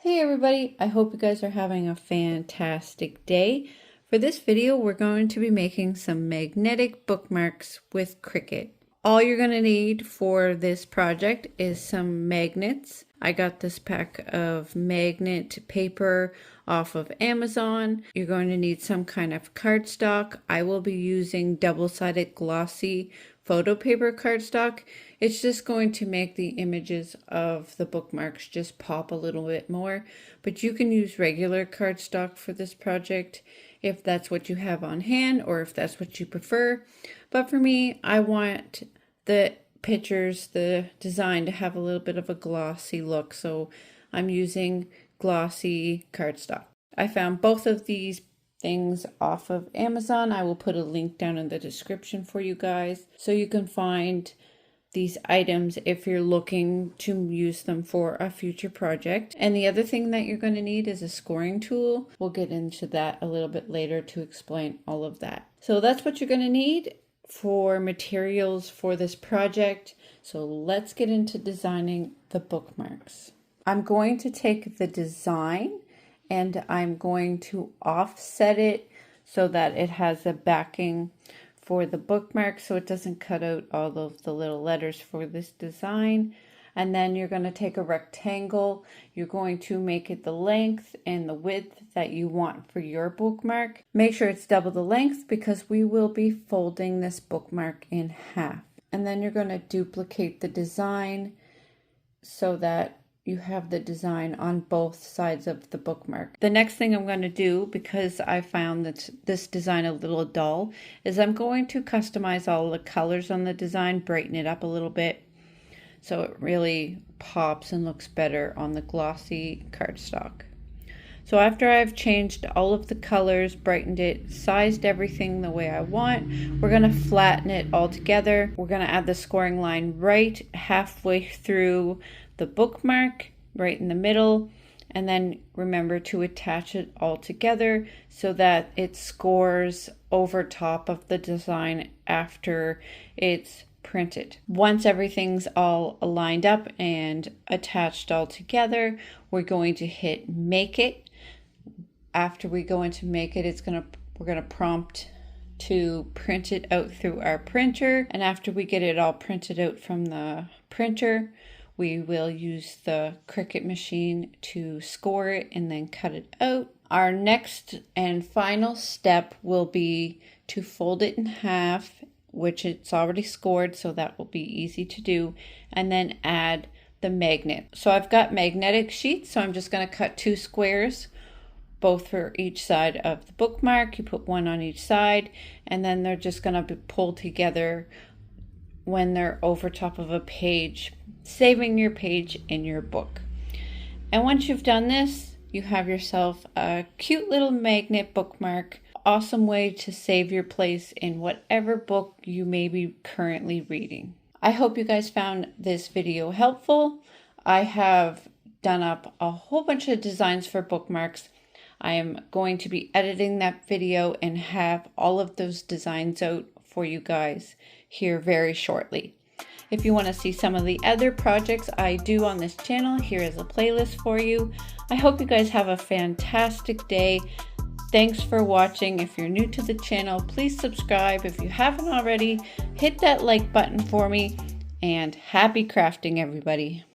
Hey everybody, I hope you guys are having a fantastic day. For this video, we're going to be making some magnetic bookmarks with Cricut. All you're going to need for this project is some magnets. I got this pack of magnet paper off of Amazon. You're going to need some kind of cardstock. I will be using double-sided glossy photo paper cardstock. It's just going to make the images of the bookmarks just pop a little bit more, but you can use regular cardstock for this project if that's what you have on hand or if that's what you prefer. But for me, I want the pictures, the design to have a little bit of a glossy look, so I'm using glossy cardstock. I found both of these things off of Amazon. I will put a link down in the description for you guys so you can find these items if you're looking to use them for a future project. And the other thing that you're going to need is a scoring tool. We'll get into that a little bit later to explain all of that. So that's what you're going to need for materials for this project. So let's get into designing the bookmarks. I'm going to take the design and I'm going to offset it so that it has a backing for the bookmark so it doesn't cut out all of the little letters for this design. And then you're going to take a rectangle. You're going to make it the length and the width that you want for your bookmark. Make sure it's double the length because we will be folding this bookmark in half. And then you're going to duplicate the design so that you have the design on both sides of the bookmark. The next thing I'm going to do, because I found that this design a little dull, is I'm going to customize all the colors on the design, brighten it up a little bit so it really pops and looks better on the glossy cardstock. So after I've changed all of the colors, brightened it, sized everything the way I want, we're going to flatten it all together. We're going to add the scoring line right halfway through the bookmark, right in the middle, and then remember to attach it all together so that it scores over top of the design after it's printed. Once everything's all lined up and attached all together, we're going to hit make it. After we go into make it, we're going to prompt to print it out through our printer, and after we get it all printed out from the printer, we will use the Cricut machine to score it and then cut it out. Our next and final step will be to fold it in half, which it's already scored, so that will be easy to do, and then add the magnet. So I've got magnetic sheets, so I'm just going to cut 2 squares, both for each side of the bookmark. You put one on each side, and then they're just going to be pulled together when they're over top of a page, saving your page in your book. And once you've done this, you have yourself a cute little magnet bookmark. Awesome way to save your place in whatever book you may be currently reading. I hope you guys found this video helpful. I have done up a whole bunch of designs for bookmarks. I am going to be editing that video and have all of those designs out for you guys here very shortly. If you want to see some of the other projects I do on this channel, here is a playlist for you. I hope you guys have a fantastic day. Thanks for watching. If you're new to the channel, please subscribe. If you haven't already, hit that like button for me, and happy crafting, everybody.